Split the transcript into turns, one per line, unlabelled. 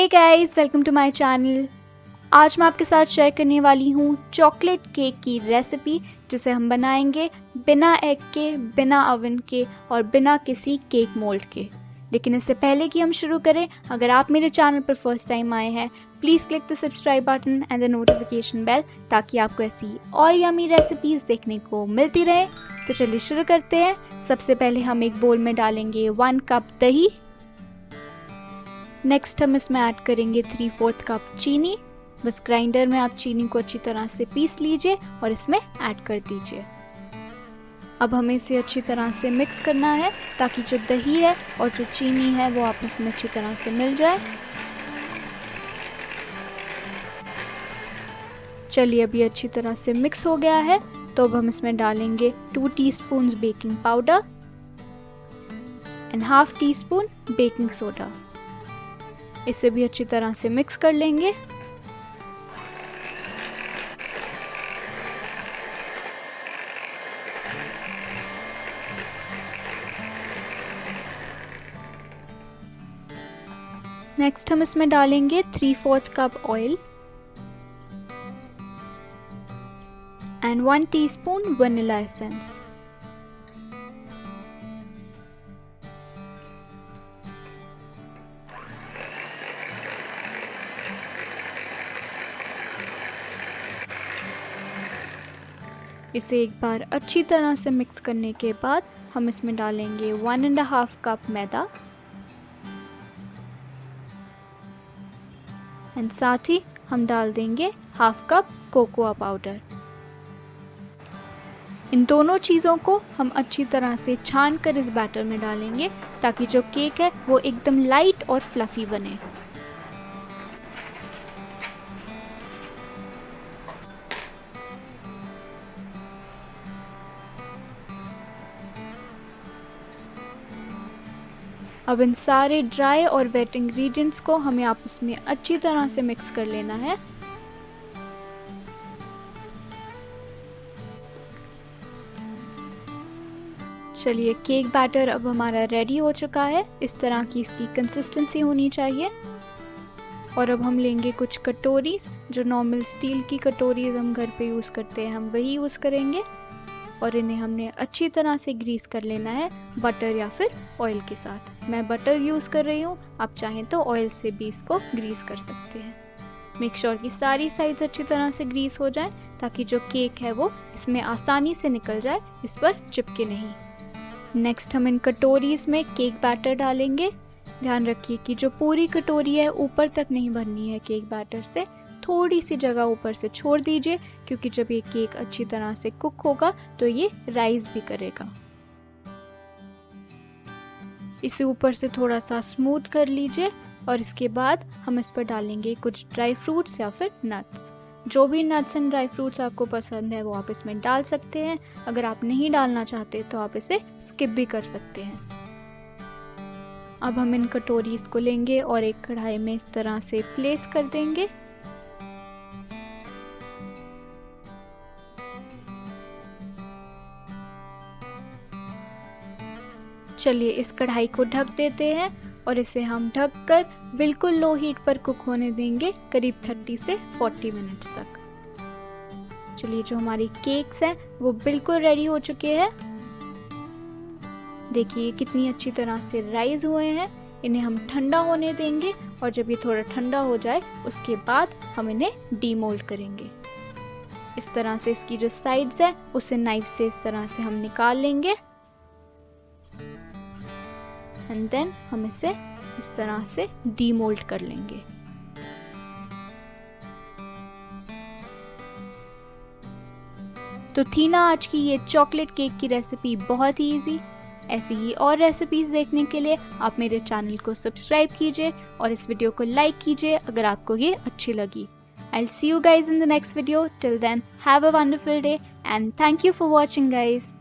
Hey guys, welcome to my channel. आज मैं आपके साथ शेयर करने वाली हूँ चॉकलेट केक की रेसिपी, जिसे हम बनाएंगे बिना एग के, बिना ओवन के और बिना किसी केक मोल्ड के। लेकिन इससे पहले कि हम शुरू करें, अगर आप मेरे चैनल पर फर्स्ट टाइम आए हैं, please click the subscribe button and the notification bell, ताकि आपको ऐसी और यमी रेसिपीज़ देखने को मिलती रहे। तो चलिए शुरू करते हैं। सबसे पहले हम एक बोल में डालेंगे 1 कप दही। नेक्स्ट हम इसमें ऐड करेंगे 3/4 कप चीनी। बस ग्राइंडर में आप चीनी को अच्छी तरह से पीस लीजिए और इसमें ऐड कर दीजिए। अब हमें इसे अच्छी तरह से मिक्स करना है, ताकि जो दही है और जो चीनी है वो आपस में अच्छी तरह से मिल जाए। चलिए, अभी अच्छी तरह से मिक्स हो गया है, तो अब हम इसमें डालेंगे 2 teaspoon baking powder and ½ teaspoon baking soda. इसे भी अच्छी तरह से मिक्स कर लेंगे। नेक्स्ट हम इसमें डालेंगे 3/4 cup oil and 1 teaspoon vanilla essence. इसे एक बार अच्छी तरह से मिक्स करने के बाद हम इसमें डालेंगे 1.5 कप मैदा एंड साथ ही हम डाल देंगे ½ कप कोकोआ पाउडर। इन दोनों चीज़ों को हम अच्छी तरह से छान कर इस बैटर में डालेंगे, ताकि जो केक है वो एकदम लाइट और फ्लफी बने। अब इन सारे ड्राई और वेट इंग्रेडिएंट्स को हमें आपस में अच्छी तरह से मिक्स कर लेना है। चलिए, केक बैटर अब हमारा रेडी हो चुका है। इस तरह की इसकी कंसिस्टेंसी होनी चाहिए। और अब हम लेंगे कुछ कटोरीज, जो नॉर्मल स्टील की कटोरीज हम घर पे यूज़ करते हैं, हम वही यूज़ करेंगे। और इन्हें हमने अच्छी तरह से ग्रीस कर लेना है बटर या फिर ऑयल के साथ। मैं बटर यूज़ कर रही हूँ, आप चाहें तो ऑयल से भी इसको ग्रीस कर सकते हैं। मेक श्योर कि सारी साइड्स अच्छी तरह से ग्रीस हो जाए, ताकि जो केक है वो इसमें आसानी से निकल जाए, इस पर चिपके नहीं। नेक्स्ट हम इन कटोरीज में केक बैटर डालेंगे। ध्यान रखिए कि जो पूरी कटोरी है ऊपर तक नहीं भरनी है केक बैटर से, थोड़ी सी जगह ऊपर से छोड़ दीजिए, क्योंकि जब ये केक अच्छी तरह से कुक होगा तो ये राइज भी करेगा। इसे ऊपर से थोड़ा सा स्मूथ कर लीजिए और इसके बाद हम इस पर डालेंगे कुछ ड्राई फ्रूट्स या फिर नट्स। जो भी नट्स एंड ड्राई फ्रूट्स आपको पसंद है वो आप इसमें डाल सकते हैं। अगर आप नहीं डालना चाहते तो आप इसे स्किप भी कर सकते हैं। अब हम इन कटोरीज को लेंगे और एक कढ़ाई में इस तरह से प्लेस कर देंगे। चलिए, इस कढ़ाई को ढक देते हैं और इसे हम ढककर बिल्कुल लो हीट पर कुक होने देंगे, करीब 30 से 40 मिनट्स तक। चलिए, जो हमारी केक्स हैं वो बिल्कुल रेडी हो चुके हैं। देखिए कितनी अच्छी तरह से राइज हुए हैं। इन्हें हम ठंडा होने देंगे और जब ये थोड़ा ठंडा हो जाए उसके बाद हम इन्हें डीमोल्ड करेंगे। इस तरह से इसकी जो साइड्स है उसे नाइफ से इस तरह से हम निकाल लेंगे एंड देन हम इसे इस तरह से डीमोल्ड कर लेंगे। तो थी ना आज की ये चॉकलेट केक की रेसिपी बहुत ही इजी। ऐसी ही और रेसिपीज देखने के लिए आप मेरे चैनल को सब्सक्राइब कीजिए और इस वीडियो को लाइक कीजिए अगर आपको ये अच्छी लगी। I'll see you guys in the next video. Till then, have a wonderful day and thank you for watching, guys.